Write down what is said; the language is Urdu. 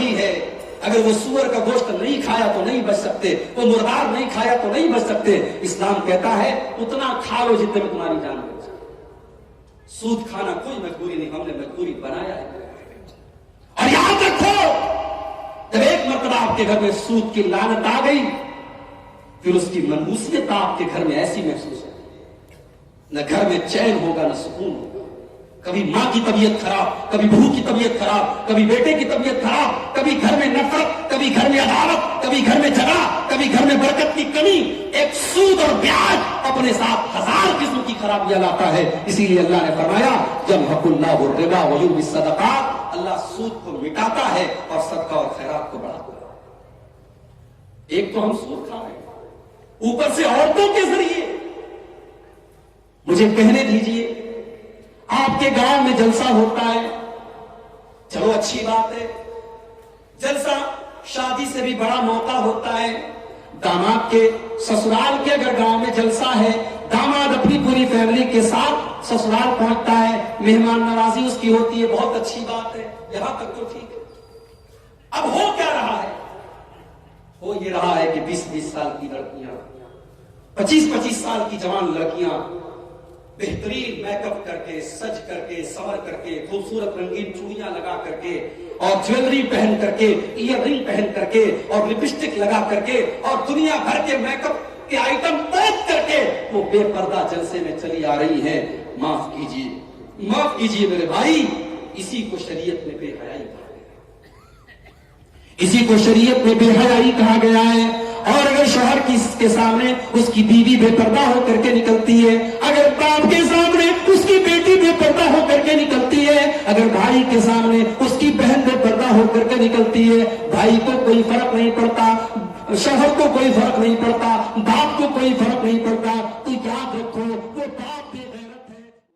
رہی ہے، اگر وہ سور کا گوشت نہیں کھایا تو نہیں بچ سکتے، وہ مردار نہیں کھایا تو نہیں بچ سکتے۔ اسلام کہتا ہے اتنا کھا لو جتنے میں تمہاری جان بچ جائے۔ سود کھانا کوئی مجبوری نہیں، ہم نے مجبوری بنایا ہے۔ اور یاد رکھو، جب ایک مرتبہ آپ کے گھر میں سود کی لعنت آ گئی، پھر اس کی منحوسیت آپ کے گھر میں ایسی محسوس ہوگی، نہ گھر میں چین ہوگا نہ سکون ہوگا۔ کبھی ماں کی طبیعت خراب، کبھی بہو کی طبیعت خراب، کبھی بیٹے کی طبیعت خراب، کبھی گھر میں نفرت، کبھی گھر میں عداوت، کبھی گھر میں جھگڑا، کبھی گھر میں برکت کی کمی۔ ایک سود اور بیاج اپنے ساتھ ہزار قسم کی خرابیاں لاتا ہے۔ اسی لیے اللہ نے فرمایا یمحق اللہ الربا ویربی الصدقات، اللہ سود کو مٹاتا ہے اور صدقہ اور خیرات کو بڑھاتا ہے۔ ایک تو ہم سود کھا رہے ہیں، اوپر سے عورتوں کے ذریعے۔ مجھے کہنے دیجئے، آپ کے گاؤں میں جلسہ ہوتا ہے، چلو اچھی بات ہے، جلسہ شادی سے بھی بڑا موقع ہوتا ہے۔ داماد کے سسرال کے اگر گاؤں میں جلسہ ہے، داماد اپنی پوری فیملی کے ساتھ سسرال پہنچتا ہے، مہمان نوازی اس کی ہوتی ہے، بہت اچھی بات ہے، یہاں تک تو ٹھیک ہے۔ اب ہو کیا رہا ہے؟ ہو یہ رہا ہے کہ 20-20 سال کی لڑکیاں، 25-25 سال کی جوان لڑکیاں بہترین میک اپ کر کے، سج کر کے، سنور کر کے، خوبصورت رنگین چوڑیاں لگا کر کے، اور جویلری پہن کر کے، ایئر رنگ پہن کر کے، اور لپسٹک لگا کر کے، اور دنیا بھر کے میک اپ کے آئٹم پوچھ کر کے وہ بے پردہ جلسے میں چلی آ رہی ہیں۔ معاف کیجیے، معاف کیجیے میرے بھائی، اسی کو شریعت میں بے حیائی کہا گیا، اسی کو شریعت میں بے حیائی کہا گیا ہے۔ اور اگر شوہر کے سامنے اس کی بیوی بے پردہ ہو کر کے نکلتی ہے، اگر باپ کے سامنے اس کی بیٹی بے پردہ ہو کر کے نکلتی ہے، اگر بھائی کے سامنے اس کی بہن بے پردہ ہو کر کے نکلتی ہے، بھائی کو کوئی فرق نہیں پڑتا، شوہر کو کوئی فرق نہیں پڑتا، باپ کو کوئی فرق نہیں پڑتا،